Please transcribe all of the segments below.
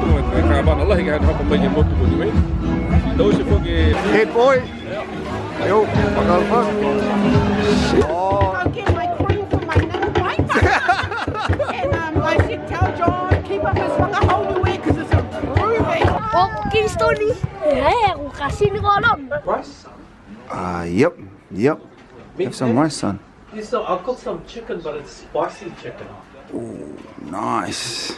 tua te kāwana lahi ka hapa mai ke motu ko Niue. Tau se foke. Head boy. Yo, whakalawha. I'll get my cream for my little wife. And I should tell John, keep up his whakahau Niue because it's improving. Oh, Kingston. Yeah, aku kasih ni kolam. Rice? Yep. Have some rice, son. I've got some chicken, but it's spicy chicken. Ooh, nice.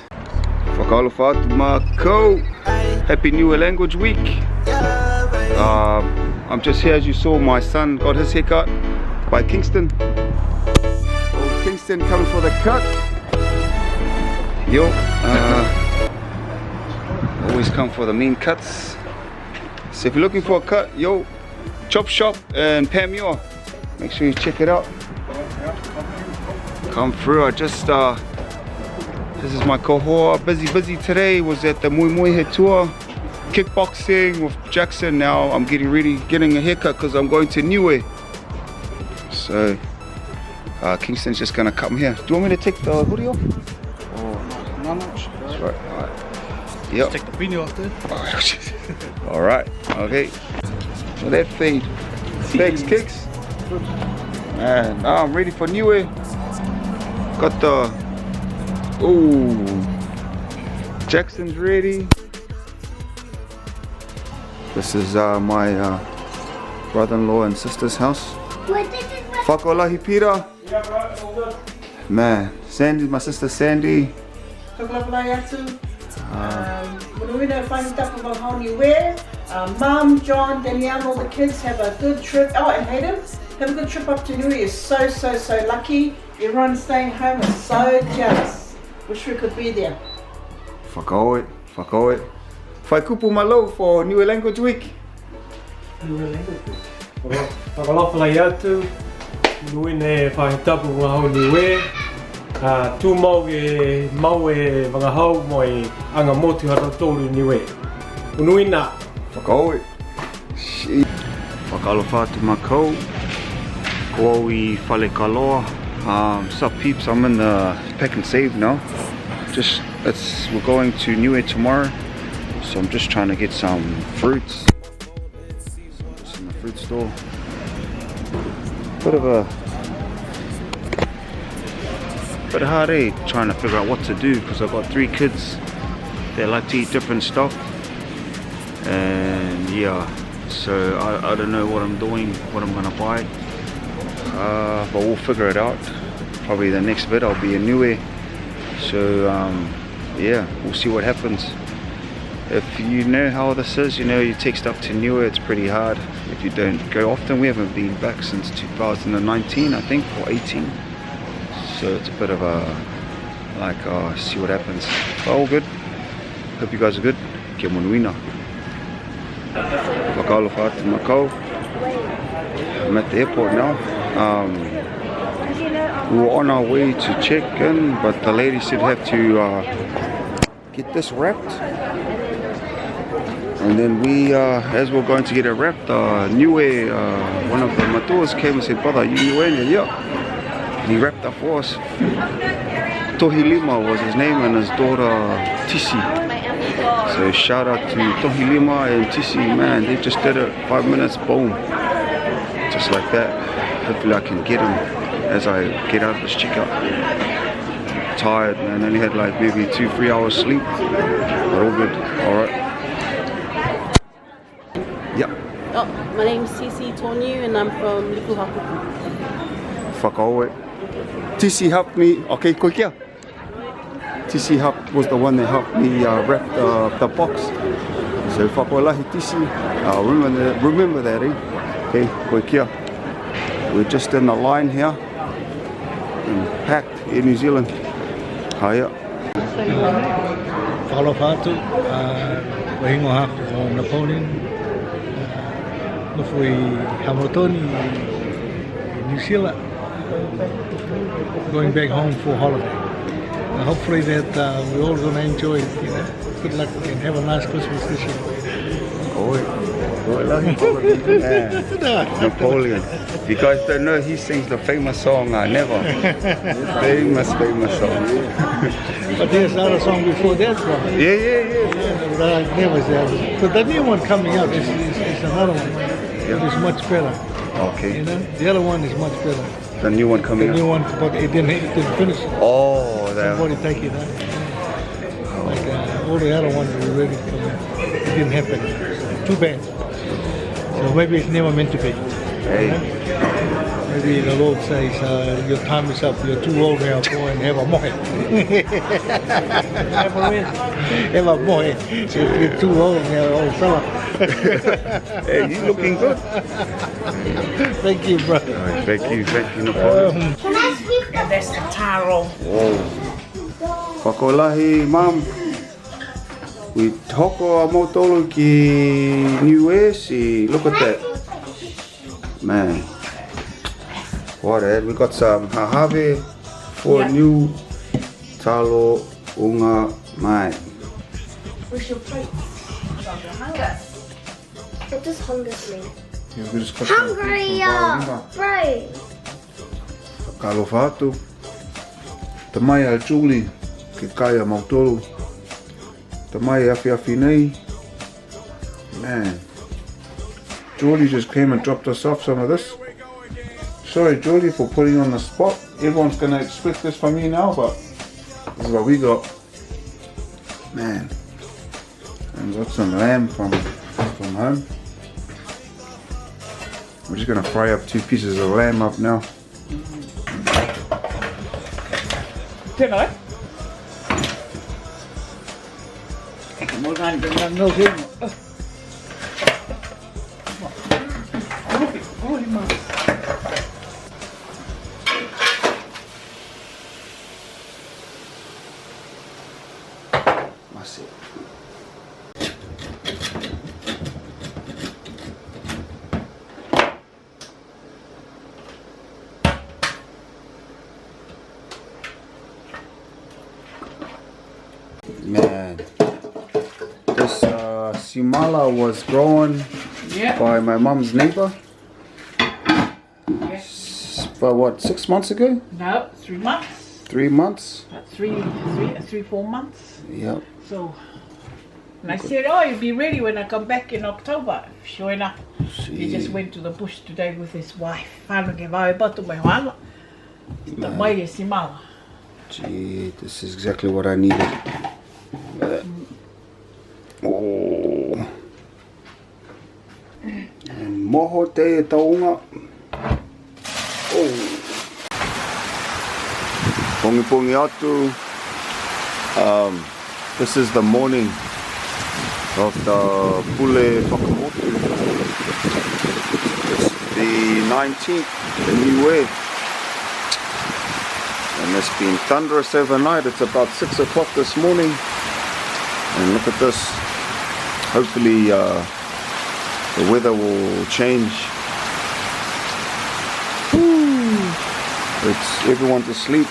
Whakalawha atu mākou. Happy Niue Language Week. I'm just here, as you saw, my son got his haircut by Kingston. Old Kingston coming for the cut. Yo, always come for the mean cuts. So if you're looking for a cut, yo, Chop Shop and Pamure, make sure you check it out. Come through. I just this is my cohort. Busy today. Was at the Mui Mui tour, kickboxing with Jackson. Now I'm getting ready, getting a haircut because I'm going to Niue. So Kingston's just gonna come here. Do you want me to take the hoodie off? No. That's right. All right. Yep. Take the beanie off there. All right. Okay. So that fade. Thanks, Kicks. Man, now I'm ready for Niue. Got the. Ooh. Jackson's ready. This is my brother-in-law and sister's house. Whakolahi Pira. Man, Sandy, my sister Sandy. Mum, John, Danielle, all the kids have a good trip. Oh, and Hayden, have a good trip up to Niue. You're so lucky. Everyone staying home is so jealous. Wish we could be there. Whakaoe. Whai kupu malo for Niue Language Week. Niue Language Week. Whakalawha atu. Niue ne whahitapu wahau Niue. Tu mau e wangahau mo e anga motu hata tōru Niue. Unuina. Whakaoe. Whakalawha atu mākou. Ko I whale kaloa. Sup peeps, I'm in the pack and save now. We're going to Niue tomorrow. So I'm just trying to get some fruits. It's in the fruit store. Bit hard, eh? Trying to figure out what to do because I've got 3 kids. They like to eat different stuff. And yeah, so I don't know what I'm doing, what I'm gonna buy. But we'll figure it out. Probably the next vid I'll be in Niue. So yeah, we'll see what happens. If you know how this is, you know, you text up to Niue, it's pretty hard. If you don't go often, we haven't been back since 2019, I think, or 18. So it's a bit of a, see what happens. But all good. Hope you guys are good. Kia monuina. Whakalofa atu mākou. I'm at the airport now. We were on our way to check in, but the lady said have to get this wrapped. And then we, as we're going to get it wrapped, Niue, one of the matuas came and said, "Brother, you Niuean?" Yeah. And he wrapped up for us. Tohi Lima was his name, and his daughter Tisi. So shout out to Tohi Lima and Tisi, man, they just did it, 5 minutes, boom. Just like that. Hopefully I can get him as I get out of this checkout. I'm tired, man, only had like maybe 2-3 hours sleep. But all good, alright. Yeah. Oh, my name's Cici Tonu and I'm from Likuhakupu. Whakaoe. Tisi helped me, okay, koe kia. Tisi was the one that helped me wrap the box. So whakolahi Tisi, remember that, eh? Okay, koe kia. We're just in the line here, and packed in New Zealand. Hiya. Whakalofa atu, wahingo haku o Napoleon. Nufu I Hamiltoni, New Zealand. Going back home for holiday. Hopefully that we're all going to enjoy it. You know. Good luck and have a nice Christmas this year. Napoleon. If you guys don't know, he sings the famous song Never. Famous song. But there's another song before that one. Yeah. But I never said. But the new one coming out is another one. It's much better. Okay. You know, the other one is much better. The new one coming The new one, but it didn't finish. Oh, Somebody take it out. Like all the other ones were ready to come out. It didn't happen. Too bad. So maybe it's never meant to be. Hey. Maybe the Lord says, your time is up. You're too old now. Go and have a mohe. Have a mohe. You're too old now, old fella. Hey, you looking good. Thank you, bro. Right, thank you, no problem. Can I speak? And that's the taro. Whoa. Whakolahi, Mom. We hoko a motolo ki Niue si. Look at that. Man. What, Ed? We got some hahave for new talo unga mai. Where's your plate? Hunger. What does hunger mean? We just got Hungry, right. Kalo fatu. Tamai al Julie. Ke kaya mautolo. Tamai afi nei. Man. Julie just came and dropped us off some of this. Sorry, Julie, for putting you on the spot. Everyone's going to expect this from you now, but this is what we got. Man. And got some lamb from home. We're just going to fry up 2 pieces of lamb up now. Dinner? That's it. Man, this simala was grown by my mom's neighbor. But what, 6 months ago? No, 3 months. 3 months? About 4 months. Yep. So, and I said, oh, you'll be ready when I come back in October. Sure enough, he just went to the bush today with his wife. Gee, this is exactly what I needed. Oh. And moho te taunga. Oh. Pongi pongi atu. This is the morning of the Pulefakamotu. It's the 19th, the Niue. And it's been thunderous overnight. It's about 6 o'clock this morning. And look at this. Hopefully the weather will change. It's everyone's asleep.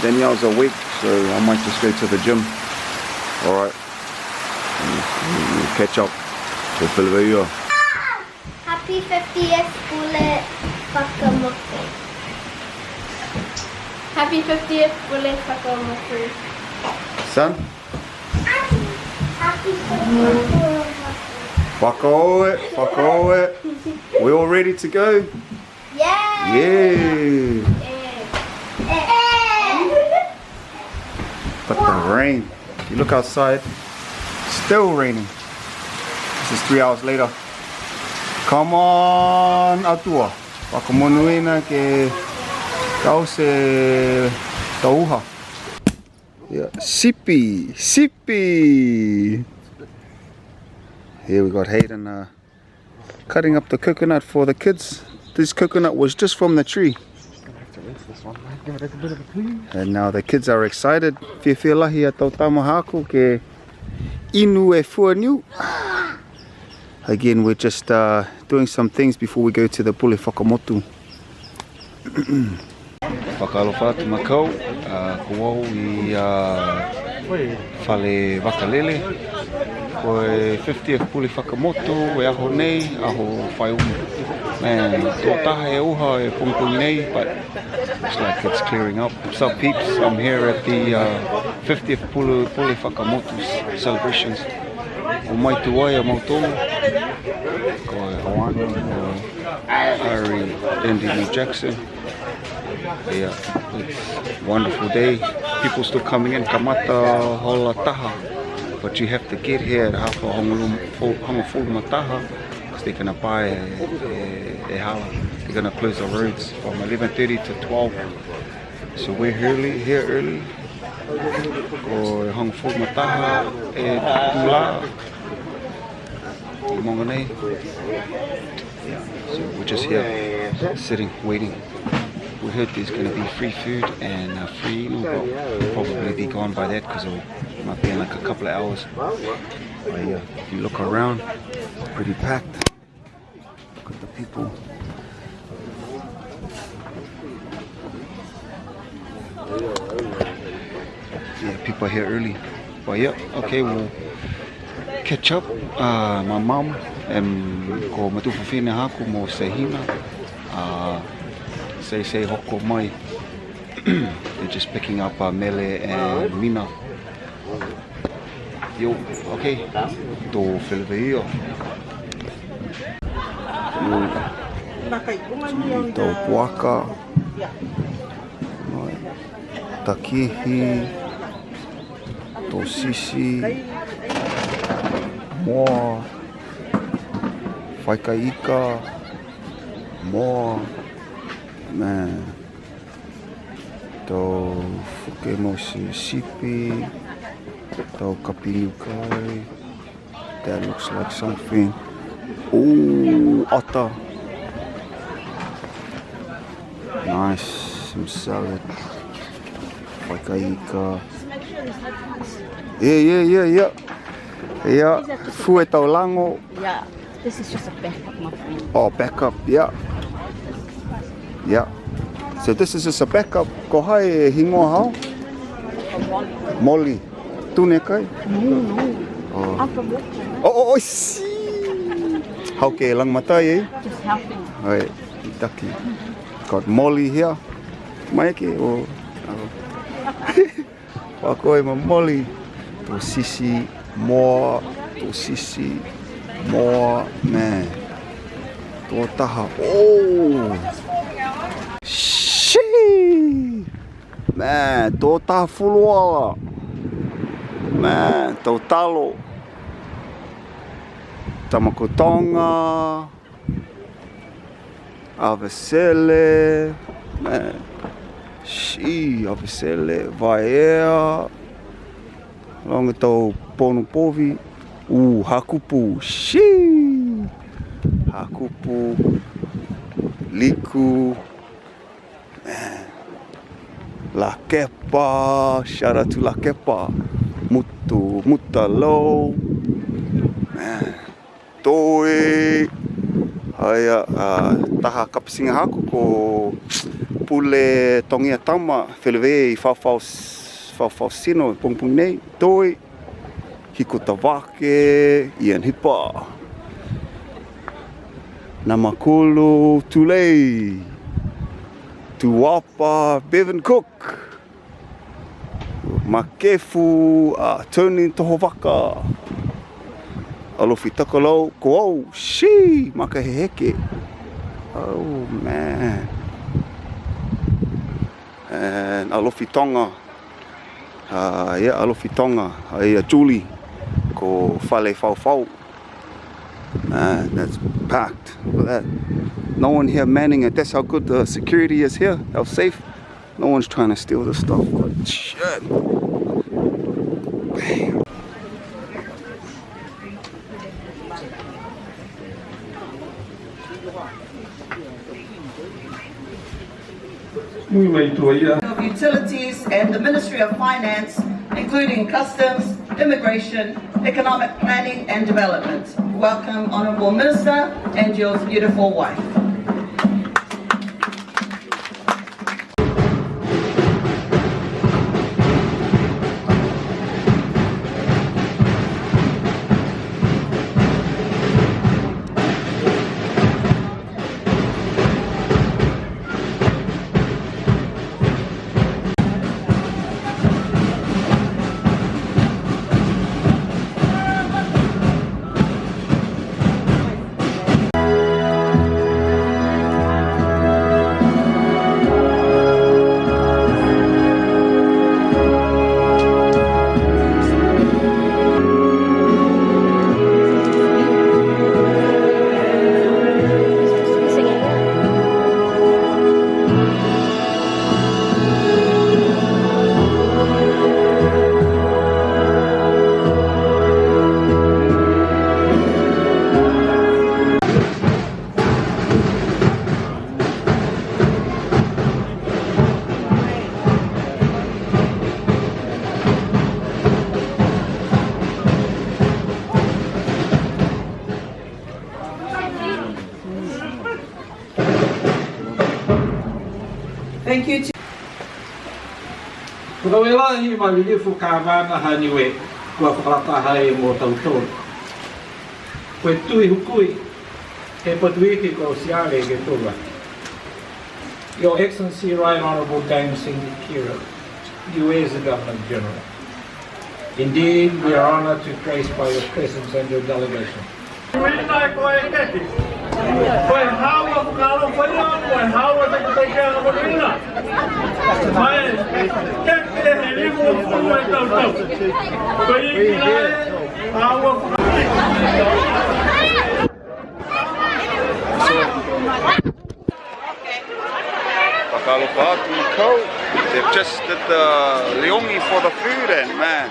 Danielle's awake, so I might just go to the gym. Alright. We'll catch up with Pulefakamotu. Happy 50th Pulefakamotu. Happy 50th Pulefakamotu. Son? Happy 50th. Whakaoe. We all ready to go? Yeah. Yeah. But the rain. If you look outside, still raining. This is 3 hours later. Come on, atua. Wakamonuina ke kau se tauha. Yeah, sipi. Here we got Hayden cutting up the coconut for the kids. This coconut was just from the tree. And now the kids are excited. Whiwhilahi a tau tamahaku ke inu e fuaniu. Again, we're just doing some things before we go to the Pulefakamotu. Whakalofa tu makau, kuau I whale wakalele. Ko e 50th Pulefakamotu, e aho nei, aho whai umu. Man, tō taha e uha e pungpung nei, but it's like it's clearing up. What's up, peeps? I'm here at the 50th Pulefakamotu celebrations. O mai tuai a mautonga. Ko e Hawani, Harry, Andy Lee Jackson. Yeah, it's a wonderful day. People still coming in, kamata hola taha. But you have to get here at hafa hongafuluma taha, because they're going to buy a hala. They're going to close the roads from 11:30 to 12. So we're here early. Ko hongafuluma taha e tula. So we're just here, sitting, waiting. We heard there's going to be free food and free, but we'll probably be gone by that because it might be in like a couple of hours. But yeah, if you look around, it's pretty packed. Look at the people. Yeah, people are here early. But yeah, okay, we'll catch up. My mom and ko matufafine haku mo sehina. Say hoko mai. They're just picking up Mele and Mina. Yo, okay. To Filipino. To Puaka. Takihi. To Sisi. Moa. Whaikaika. Moa. Man, to Mississippi, to Kapinukai. That looks like something. Oh, otter. Nice, some salad. Whaikaika. Yeah. Yeah, Fuetau Lango. Yeah, this is just a backup, my friend. Oh, backup, yeah. Yeah. So this is just a backup. Ko hai e hingoa hao? Molly. Tune kai? No. I'm from Auckland. Oh, si. Hau ke lang matai eh? Just helping. Oi, taki. Got Molly here. Mai ke o. Wako e ma Molly. To Sisi, more. To Sisi, more. Man. To taha. Oh. Man, tō tā furuala. Man, tō talo. Tamakotonga. Avesele. Man. Avesele. Vaea. Longa tō Ponopovi. Hakupu. Hakupu. Liku. Man. La Kepa, shout out to La Kepa, Mutalo, man, Toe, haya, taha kapisinga haku ko pule tongia tama, whelewei, whawhau sino, pungpung nei, Toe, hiko tawake, Ian Hipa, Namakulu, Tulei, Tuapa, Bevan Cook, Makefu, Turning Tohovaka, Alofi Takalo, Ko, Makaheke. Oh man. And Alofi Tonga. Alofi Tonga. Julie, Ko Fale Fau. Man, that's packed. Look at that. No one here manning it. That's how good the security is here. How safe. No one's trying to steal this stuff. But shit. Bam. Of Utilities and the Ministry of Finance, including Customs, Immigration, Economic Planning and Development. Welcome, Honourable Minister, and your beautiful wife. Thank you to Pagawelahi malilifu kaamana haniwe kua whakaratahae mo tautou. Koe tui hukui he patuiki ko siare ke tua. Your Excellency, Right Honourable Dame Cindy Kira, Niue is the Governor General. Indeed, we are honoured to be graced by your presence and your delegation. Pulefakamotu coat. They've just did the leongi for the food and man,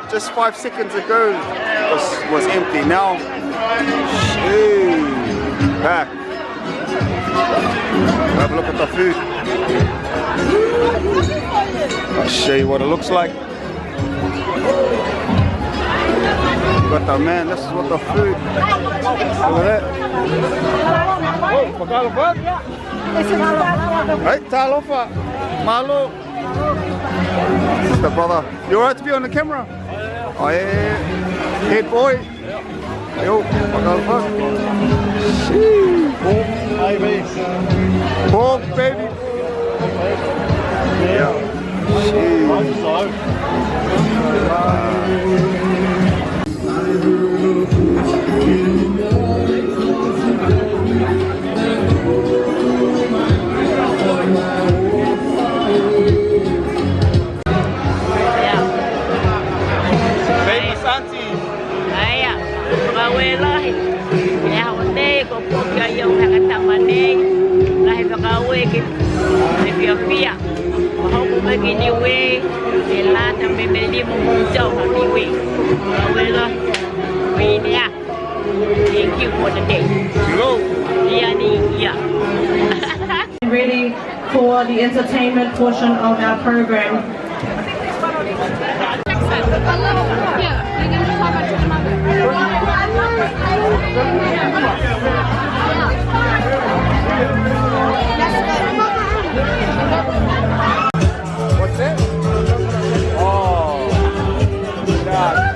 just 5 seconds ago was empty. Now, back. Have a look at the food. I'll show you what it looks like. But man, this is what the food. Look at that. Oh, Pulefakamotu. Hey, talofa, malo. This is the brother. You alright to be on the camera? Oh yeah. Head boy. Yo, Pulefakamotu. Pork, baby. Yeah. Thank you for the day. ready for the entertainment portion of our program. What's that? Oh, God.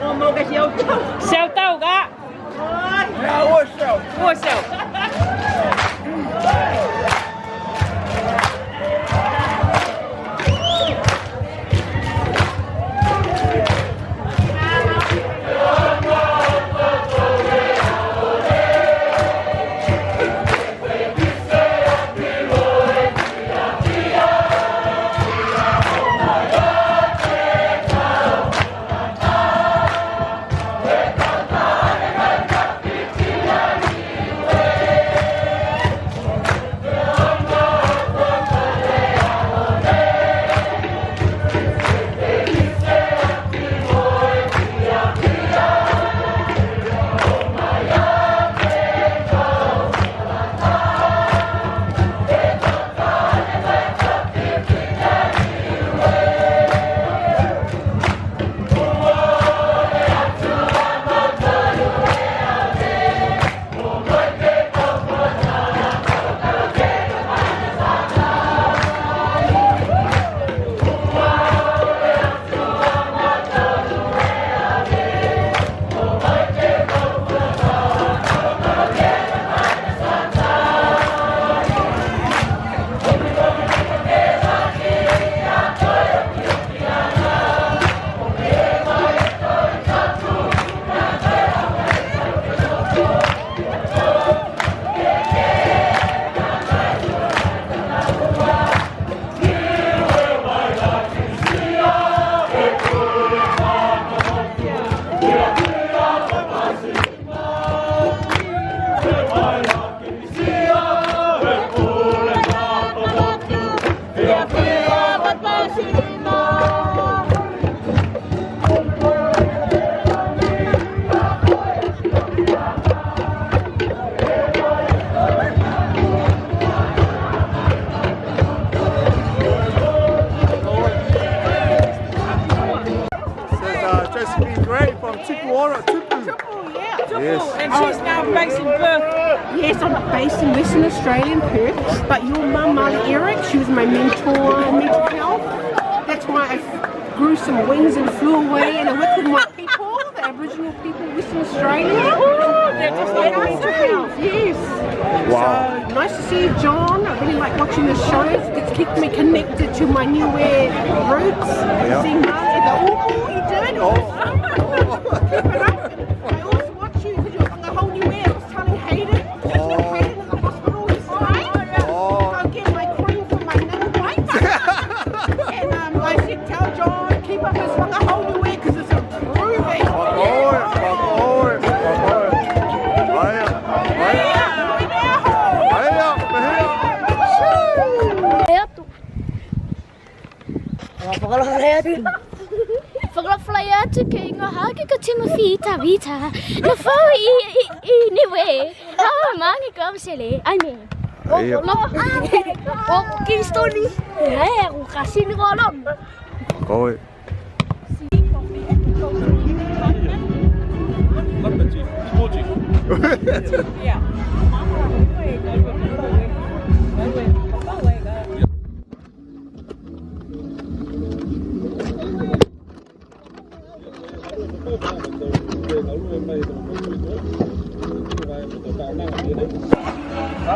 我冇嘅小豆，小豆噶，我小。Yes. And she's now based in Perth. Yes, I'm based in Western Australia in Perth. But your mum, Mother Eric, she was my mentor in mental health. That's why I grew some wings and flew away and I worked with my people, the Aboriginal people of Western Australia. Mental health, yes. Wow. So nice to see you, John. I really like watching the shows. It's kept me connected to my Niue roots. Yeah. Seeing Marley, the you did. Oh. Keep it up. I also watch you because you're on the whole Niue. I was telling Hayden. Hayden at the hospital yesterday. Go get my cream for my nipple bites. And I said, tell John, keep up his on the whole Niue because it's improving. Whakawhalaia ke inga hake ka tima whita whita. Na whau I niwe. Hawa mangi ka amsele. Ai me. O Kingstoni. Hei, aku kasih ni kolom. Oi. Yeah.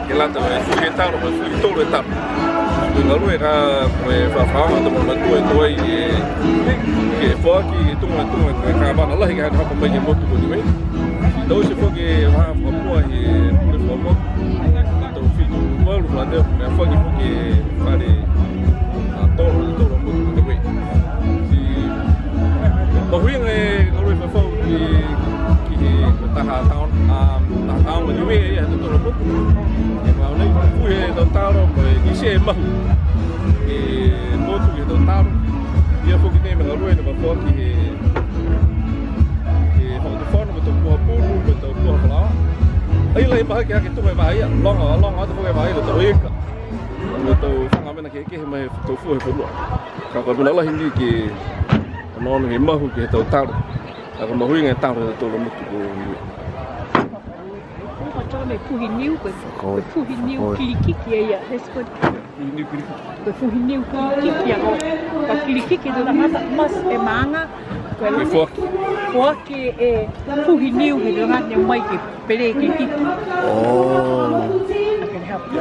Cái lát tới phụ hiện tao rồi phụ tô rồi tập từ nó nuôi ra về phá phá mà tụi mình tôi cái phó cái tung là cả bạn nó là cái họ cũng bây giờ một tụi mình đâu sẽ phó cái hoa phó mua thì cái phó mua tụi phi tụi mua lúc là được là phó cái pha để tô rồi một tụi mình thì bảo huyên này nó nuôi phó cái ta hà tao mà như vậy thì tụi nó bút mà nó vui tao tao rồi cái xe măng cái bố tụi tao tao giờ phụ cái này mà nó nuôi nó bảo cái họ tụi phó nó tụi mua bún rồi tụi mua phở ấy lấy bao cái tụi mày bài long ở tụi mày bài rồi tụi ấy rồi tụi phong làm bên này cái mày tụi phụ phải luôn còn nó là hình như cái nó cái mơ cái tụi tao còn mà huy ngày tao rồi tụi nó một tụi me puhi niu koe puhi niu kilikiki ia. That's good. Koe puhi niu kilikiki ia. Ka kilikiki tōna mas e maanga. Koe fuaki e puhi niu he tōna ngā mai ke pere kilikiki. Oh. I can help you.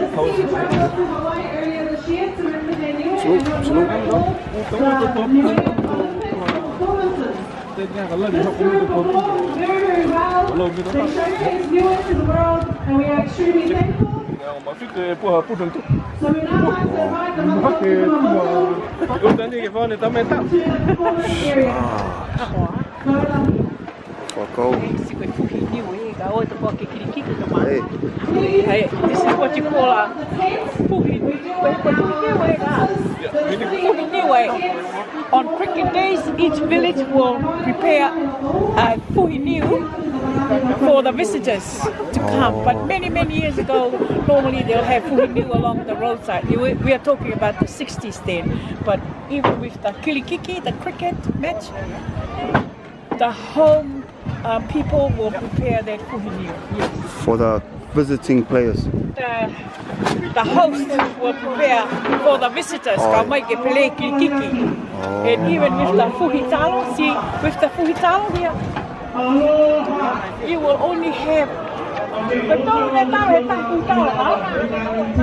This is what you call a puhi niue. On cricket days, each village will prepare a puhi niue for the visitors to come. But many years ago, normally they'll have puhi niue along the roadside. We are talking about the 60s then. But even with the kilikiki, the cricket match, the home people will prepare their puhi niue. Yes. For the visiting players. The host will prepare for the visitors. Ka mai ke pele kilikiki. And even with the fuhitalo, see, with the fuhitalo here, you will only have the total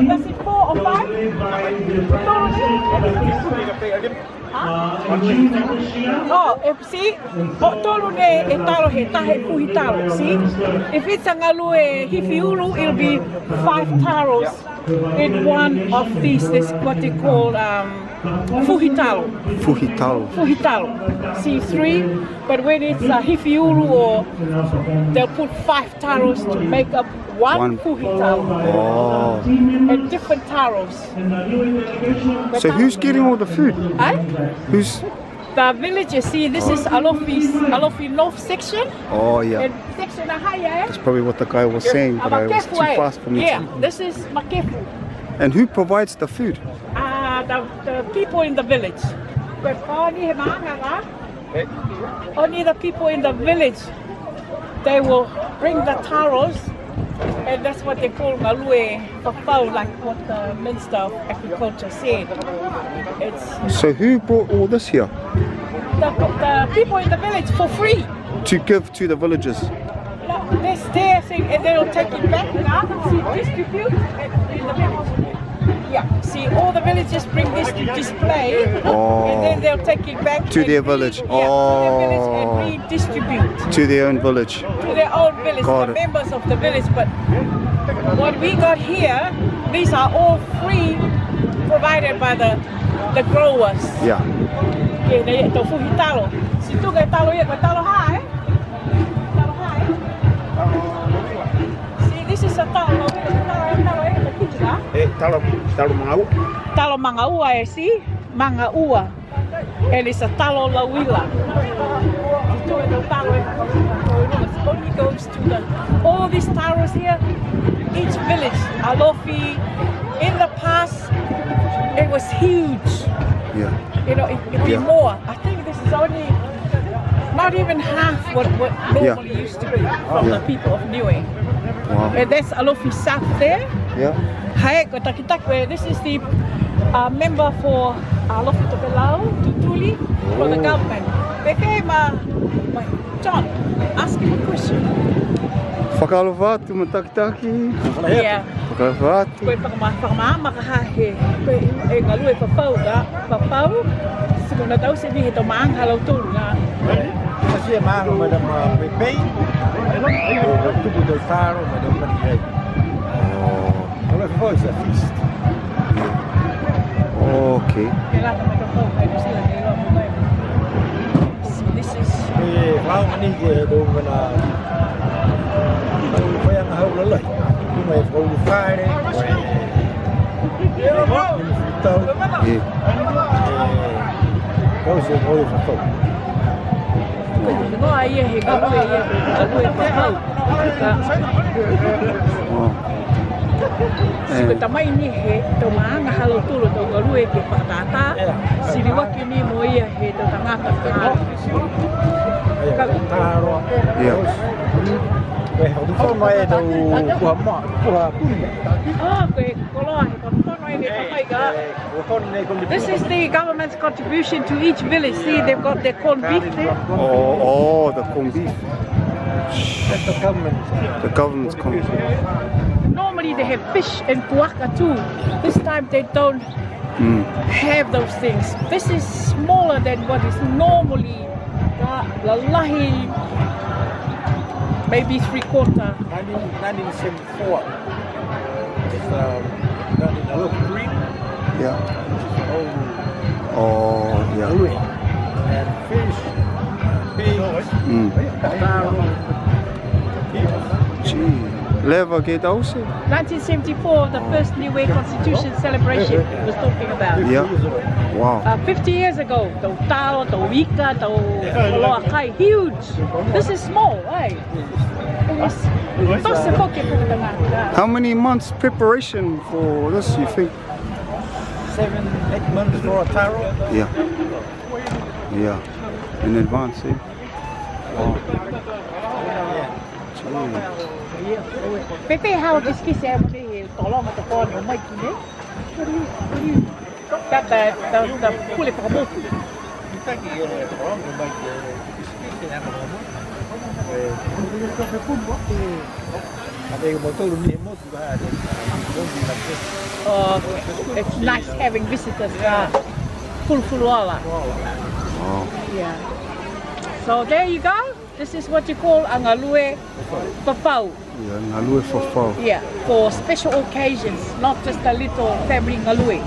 Does it 4 or 5? See, see, if it's a ngalue hifiulu, it'll be 5 taros in one of these. This is what they call fuhitalo. See, 3. But when it's a hifiulu, or they'll put 5 taros to make up one fuhitalo. Oh. And different taros. So who's getting all the food? Who's the villagers? See, this is Alofi North section. Oh yeah. And section higher. That's probably what the guy was saying, but it was too fast for me. Yeah, this is Makefu. And who provides the food? The people in the village. Only the people in the village. They will bring the taros, and that's what they call ngalue papau, like what the Minister of Agriculture said. So who brought all this here? The people in the village for free. To give to the villagers? That's their thing, and they'll take it back now, see, distribute in the village. Yeah, see, all the villagers bring this to display, and then they'll take it back to their village. To their village and redistribute. To their own village. To their own village, the members of the village. But what we got here, these are all free, provided by the growers. Yeah. Okay, they tofu hitalo. Si tu kay talo ya, talo high. Talo high. See, this is a talo. Talo mangau. Talo mangaua, see? Mangaua. And it's a talo lawila. It only goes to all these taros here. Each village, Alofi, in the past, it was huge. Yeah. You know, it'd be more. I think this is only not even half what normally used to be from the people of Niue. Wow. And that's Alofi South there. Yeah. This is the member for Alofi Topelau, Tutuli, for the government. They came, John, ask him a question. Whakalawatu matakitaki. Yeah. Whakalawatu. Koe whakamahama ka hahe. Koe e ngalue papau ka. Papau. Siko na tau se ni he to maang halau tolu nga. Kasi maang madam pepei. Tupu do taro madam pepei. All of us are feast. Okay. This is. Wow, mani ke do mana. Foi ang hau lalai. May Pulefakamotu. Kau se boleh foto. No aí he galue papau. Siko tamai ni he to maanga halo tulu to galue ke patata. Siriwaki ni mo ia he to tangata ka. Yeah. Koe whakatu whanau e tau kuha maa, kuha puni. Oh, koe koloa, he kon whanau e me whakaiga. This is the government's contribution to each village. See, they've got their corned beef there. Oh, the corned beef. That's the government. The government's coming. Normally they have fish and puaka too. This time they don't have those things. This is smaller than what is normally lalahi, maybe 3/4. 1974. It's done in a local green. Yeah. Oh, yeah. And fish, pigs, taro, Gee. Leva ke tau se? 1974, the first Niue Constitution celebration he was talking about. Yeah. Wow. 50 years ago, the taro, the wika, the koloa kai, huge. This is small, right? How many months preparation for this, you think? 7-8 months for a taro. Yeah. Yeah. In advance, eh? Wow. Pepe, how is this every tolong at the phone? You might do that the Pulefakamotu. It's nice having visitors. Pulefakamotu. Wow. Yeah. So there you go. This is what you call a Niue papau. Yeah, Niue fafau. Yeah, for special occasions, not just a little family Niue.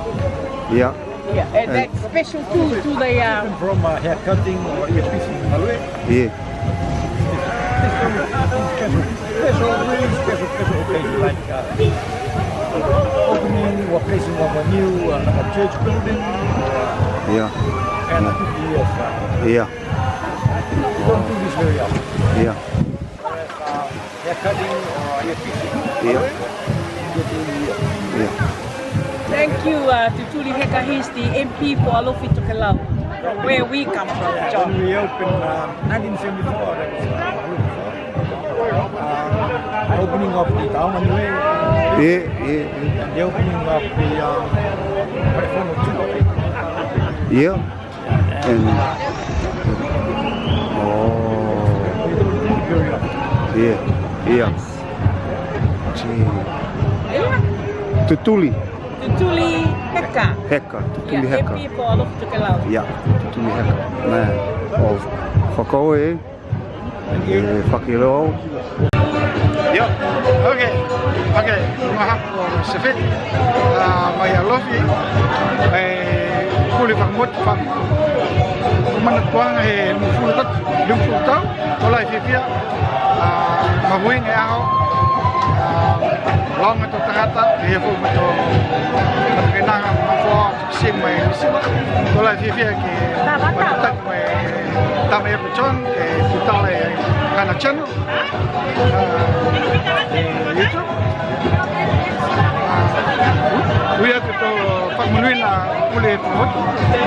Yeah. Yeah, and that's special too to the from hair cutting or earpiecing in Niue. Yeah. Special occasion like opening or placing of a new church building. Yeah. And 50 years. Yeah. You don't do this very often. Yeah. Hair cutting or earpiecing. Yeah. Yeah. Thank you to Tuli Heka. He's the MP for Alofi Tokelau, where we come from, John. When we opened 1974, opening of the town Niue. Yeah. The opening of the Pulefakamotu. Yeah. And yeah. Yeah. Gee. Tutuli. Tutuli Heka. Heka. Tutuli Yeah, Heka. MP for Alofi Tokelau. Yeah. Tutuli Heka. Man. Oh. Whakau e. Whakilao. Yo, okay, maha ko sefet, mai alofi, Pulefakamotu fa, mana kuang he lumful tau, olai fifia, mabuing e ao, long atau tangata, he fu mato, kenang mampu sim mai sima, olai fifia ki, matak mai tamai pecon ke tutale kana channel. YouTube. We have to pagmunuin na Pulefakamotu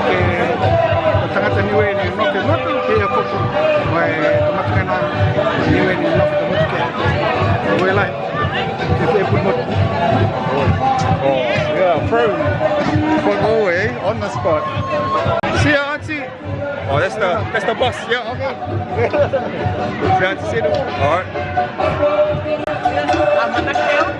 ke tangata Niue ni Pulefakamotu ke foku mai tumatkan na Niue ni Pulefakamotu ke. We like Pulefakamotu. Oh, yeah, pro. Whakau e, on the spot. See you, Auntie. Oh, that's the boss. Yeah, okay. See you, Auntie. All right. I'm